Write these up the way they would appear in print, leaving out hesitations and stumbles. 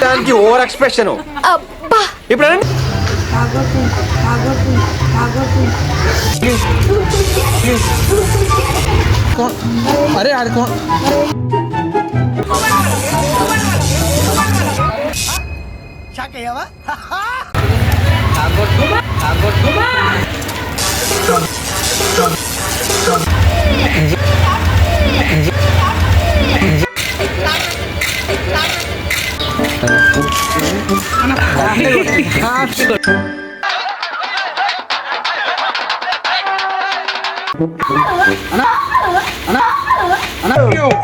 దానికి over expression. ఇప్పుడు అరే ఆడుకో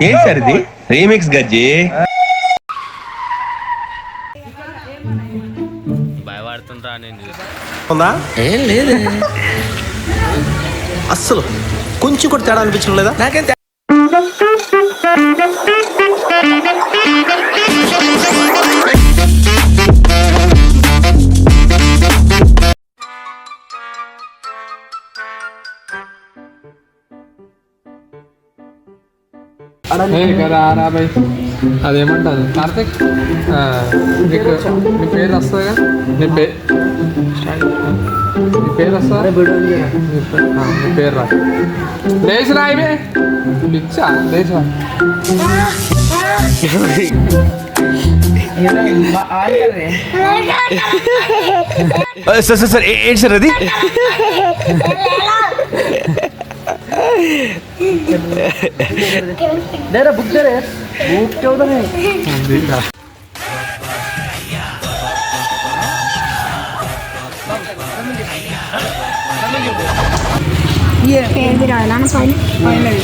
ఏం సార్ ఇది రీమిక్స్ గజ్జి. భయపడుతుంటా నేను ఉందా? ఏం లేదు అస్సలు కొంచెం కూడా తేడా అనిపించడం లేదా? నాకేం కదా రాబాయ్ అదేమంటారు కార్తిక్ నీకు నీ పేరు వస్తుందిగా నీ పేరు వస్తుందా నీ పేరు రా లేచి రాయివే ఇచ్చా లేచి రా సార్ సార్ సార్ ఏంటి సార్ అది? बुक दे रहे बुक क्यों नहीं ये भी डालना ना फाइनल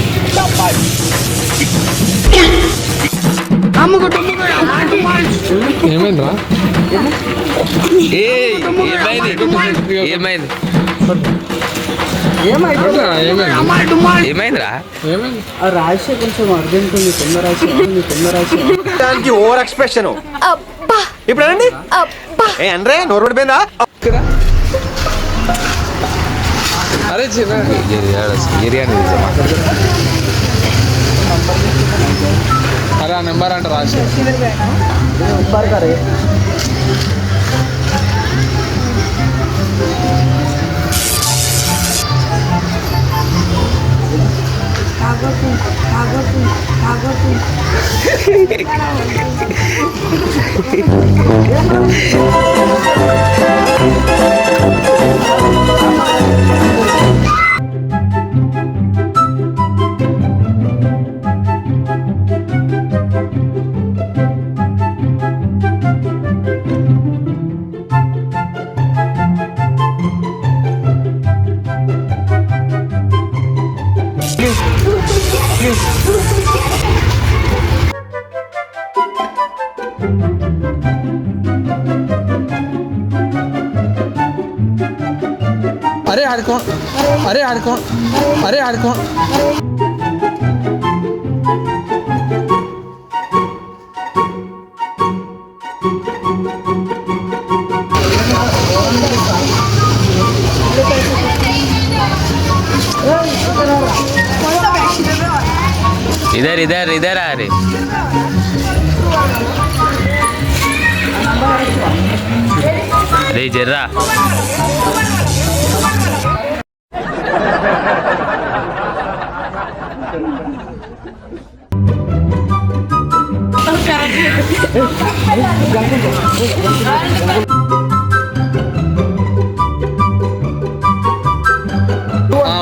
ఏమైందిరా ఏమైంది ఏమైందిరా? రాశి కొంచెం అర్జెంట్ ఉంది, తొందర దానికి ఓవర్ ఎక్స్ప్రెషన్. ఇప్పుడు అనండి ఏ అంటే నోరు పడిపోయిందా? అరే చిన్న బిర్యానీ అరే ఆ నెంబర్ అంట రాసి అరే ఆడుకో इधर इधर इधर आ रहे अरे जर्रा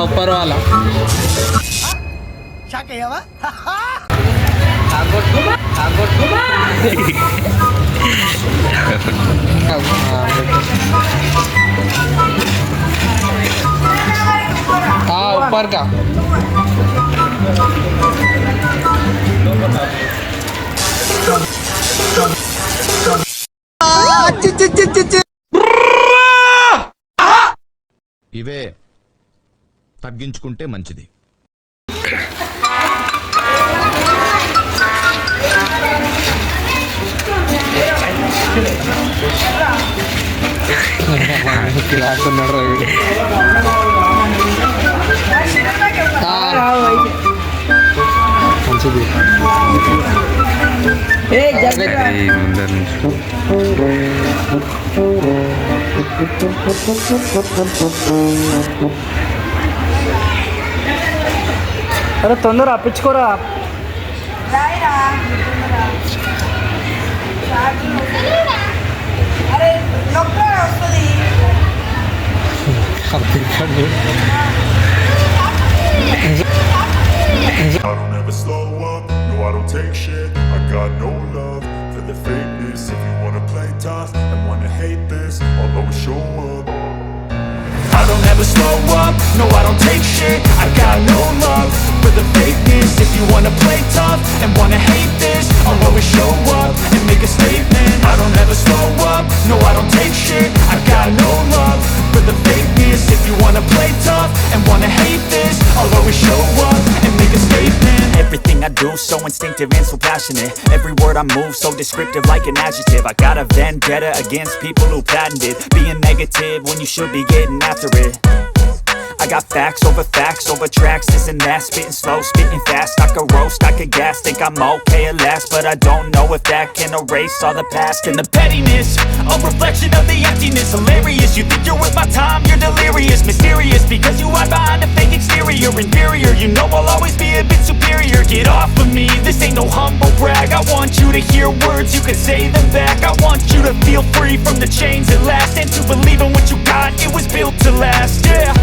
ऊपर वाला हाँ ऊपर का ఇవే తగ్గించుకుంటే మంచిది. మంచిది. ముందర నుంచి అరే తొందర అప్పించుకోరా. I don't ever slow up, no I don't take shit. I got no love for the fakeness. If you wanna play tough and wanna hate this, I'll always show up. I don't ever slow up, no I don't take shit. I got no love for the fakeness. If you wanna play tough and wanna hate this, I'll always show up and make a statement. I don't ever slow up, no I don't take shit. I got no love for the fakeness. If you wanna play tough and wanna hate this, I'll always show up and make a statement. Everything I do so instinctive and so passionate. Every word I move so descriptive like an adjective. I got a vendetta against people who patented being negative when you should be getting after it. I got facts over tracks, this and that. Spitting slow, spitting fast. I could roast, I could gas. Think I'm okay at last, but I don't know if that can erase all the past. And the pettiness, a reflection of the emptiness. Hilarious, you think you're worth my time, you're delirious. Mysterious, because you hide behind a fake exterior. Inferior, you know I'll always be a bit superior. Get off of me, this ain't no humble brag. I want you to hear words, you can say them back. I want you to feel free from the chains at last, and to believe in what you got, it was built to last, yeah.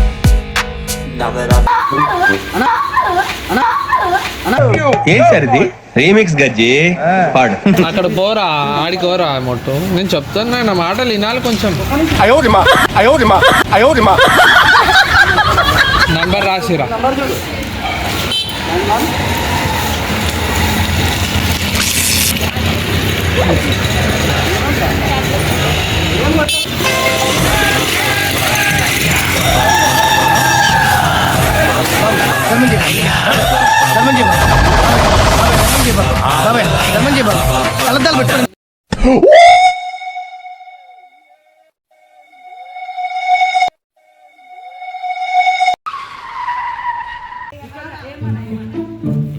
ఏం sir ఇది remix గజ్జి పాడు. అక్కడ పోరా, ఆడికి పోరా మొట్టు. నేను చెప్తాను, నా మాటలు వినాలి కొంచెం. నంబర్ రాసిరా.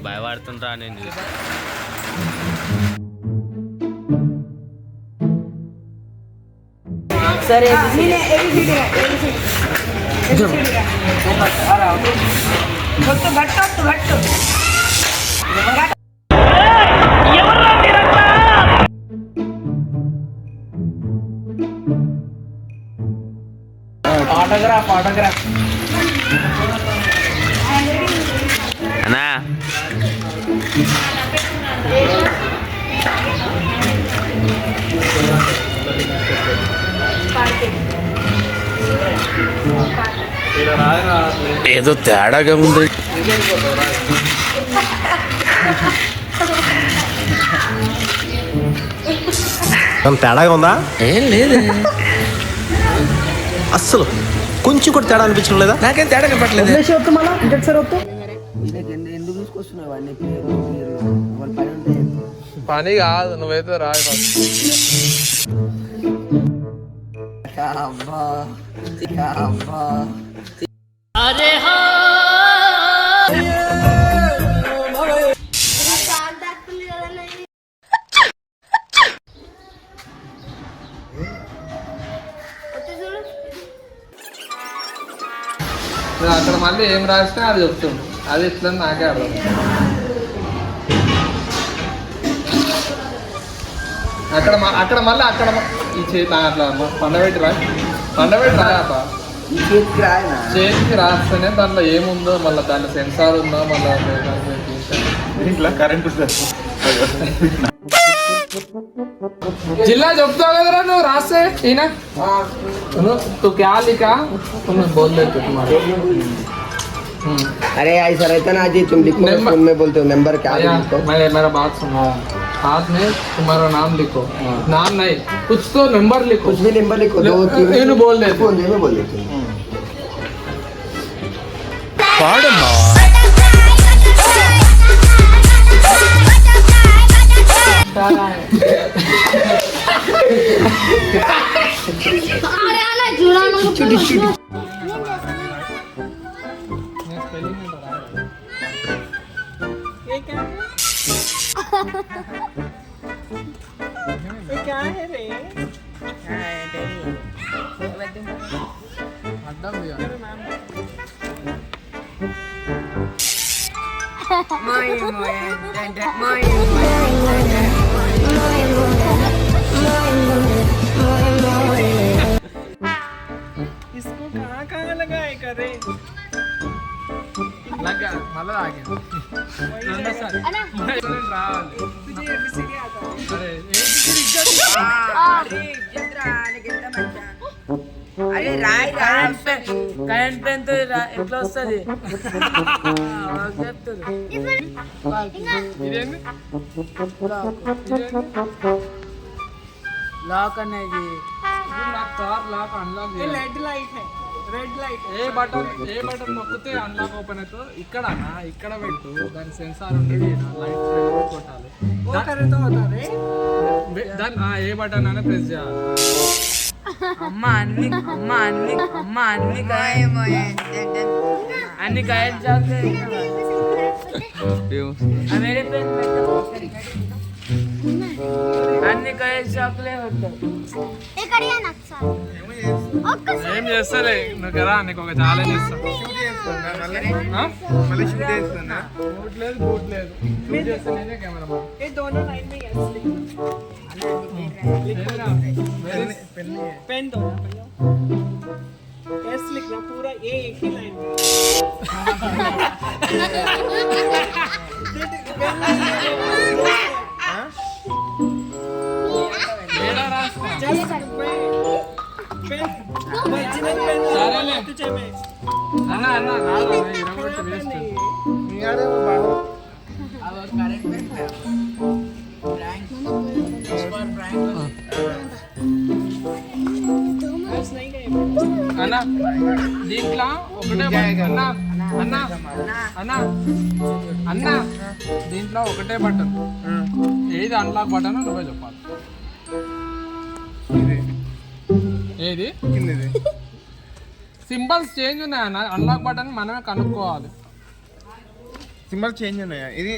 భయపడుతుంటా నేను చూసి. సరే ఆటోగ్రాఫ్ అన్నా ఏదో తేడాగా ఉంది. తేడాగా ఉందా? ఏం లేదు, అస్సలు కొంచెం కూడా తేడా అనిపించడం లేదా? నాకేం తేడా కనపట్లేదు. పని కాదు, నువ్వైతే రాయి. అక్కడ మళ్ళీ ఏం రాసినా అది చెప్తుంది. అది ఎట్లా నాకే అర్థం. అక్కడ మళ్ళీ ఈ చేతి అట్లా పండబెట్టి రాయప్ప. చేతికి రాస్తేనే దాంట్లో ఏముందో, మళ్ళీ దాంట్లో సెన్సార్ ఉందో, మళ్ళీ ఇంట్లో కరెంట్ జిల్లా చెప్తావు కదరా నువ్వు రాస్తే. ఈయన तू क्या लिखा? तुम बोल देते तुम्हारे। अरे ऐसा रहता ना जी, तुम लिखो फोन में बोलते हो नंबर क्या लिखो। मेरा बात सुनो, हाथ में तुम्हारा नाम लिखो। नाम नहीं, कुछ तो नंबर लिखो। कुछ भी नंबर लिखो, 2 3 बोल देते, फोन में बोल देते। स्पेलिंग అడ్డం దిగా. లగ్గా మళ్ళా తాగింది. రెండోసారి రావాలి. అరే, అరే రాయ్ కరెంట్ పెన్ తో ఎట్లా వస్తుంది ఇదేంది? లాక్ అనేది లాక్ అన్లాక్ ఏ బటన్ నొక్కితే అన్లాక్ ఓపెన్ అవుతుందో ఇక్కడ పెట్టు. దాని సెన్సార్ ఉండేది లైట్ కొట్టాలి. ఏ బటన్ అయినా ప్రెస్ చేయాలి. అమ్మ అన్ని కరెంట్ షాక్ मेरे पेन అన్ని కరెంట్ షాక్లే ఉంటాయి. ఏం చేస్తారే నువ్వు కదా, నీకు ఒక ఛాలెంజ్ ఇస్తా. బూట్ లేదు షూట్ చేస్తా నేనే కెమెరామన్. पेन दो ना भैया एस लिखना पूरा ए एक ही लाइन में సరేలే అన్న రాదు ఇరగొట్టి వేస్ట్. అన్న దీంట్లో ఒకటే అన్న దీంట్లో ఒకటే బటన్. ఏది అన్లాక్ బటన్ నువ్వే చెప్పాలి. ఏది సింబల్స్ చేంజ్ ఉన్నాయన్న. అన్లాక్ బటన్ మనమే కనుక్కోవాలి. సింబల్ చేంజ్ ఉన్నాయా? ఇది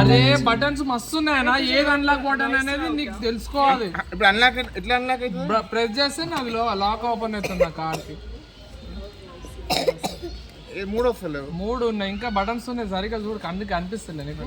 అరే బటన్స్ మస్తు ఉన్నాయన్నా. ఏది అన్లాక్ బటన్ అనేది నీకు తెలుసుకోవాలి. ఇప్పుడు అన్లాక్ ఎట్లా అన్లాక్ ప్రెస్ చేస్తే నాకు లాక్ ఓపెన్ అవుతుంది. నా కార్కి 3 వస్తలేవు. 3 ఉన్నాయి, ఇంకా బటన్స్ ఉన్నాయి. సరిగ్గా చూడు, కన్నుకి అనిపిస్తుంది నీకు.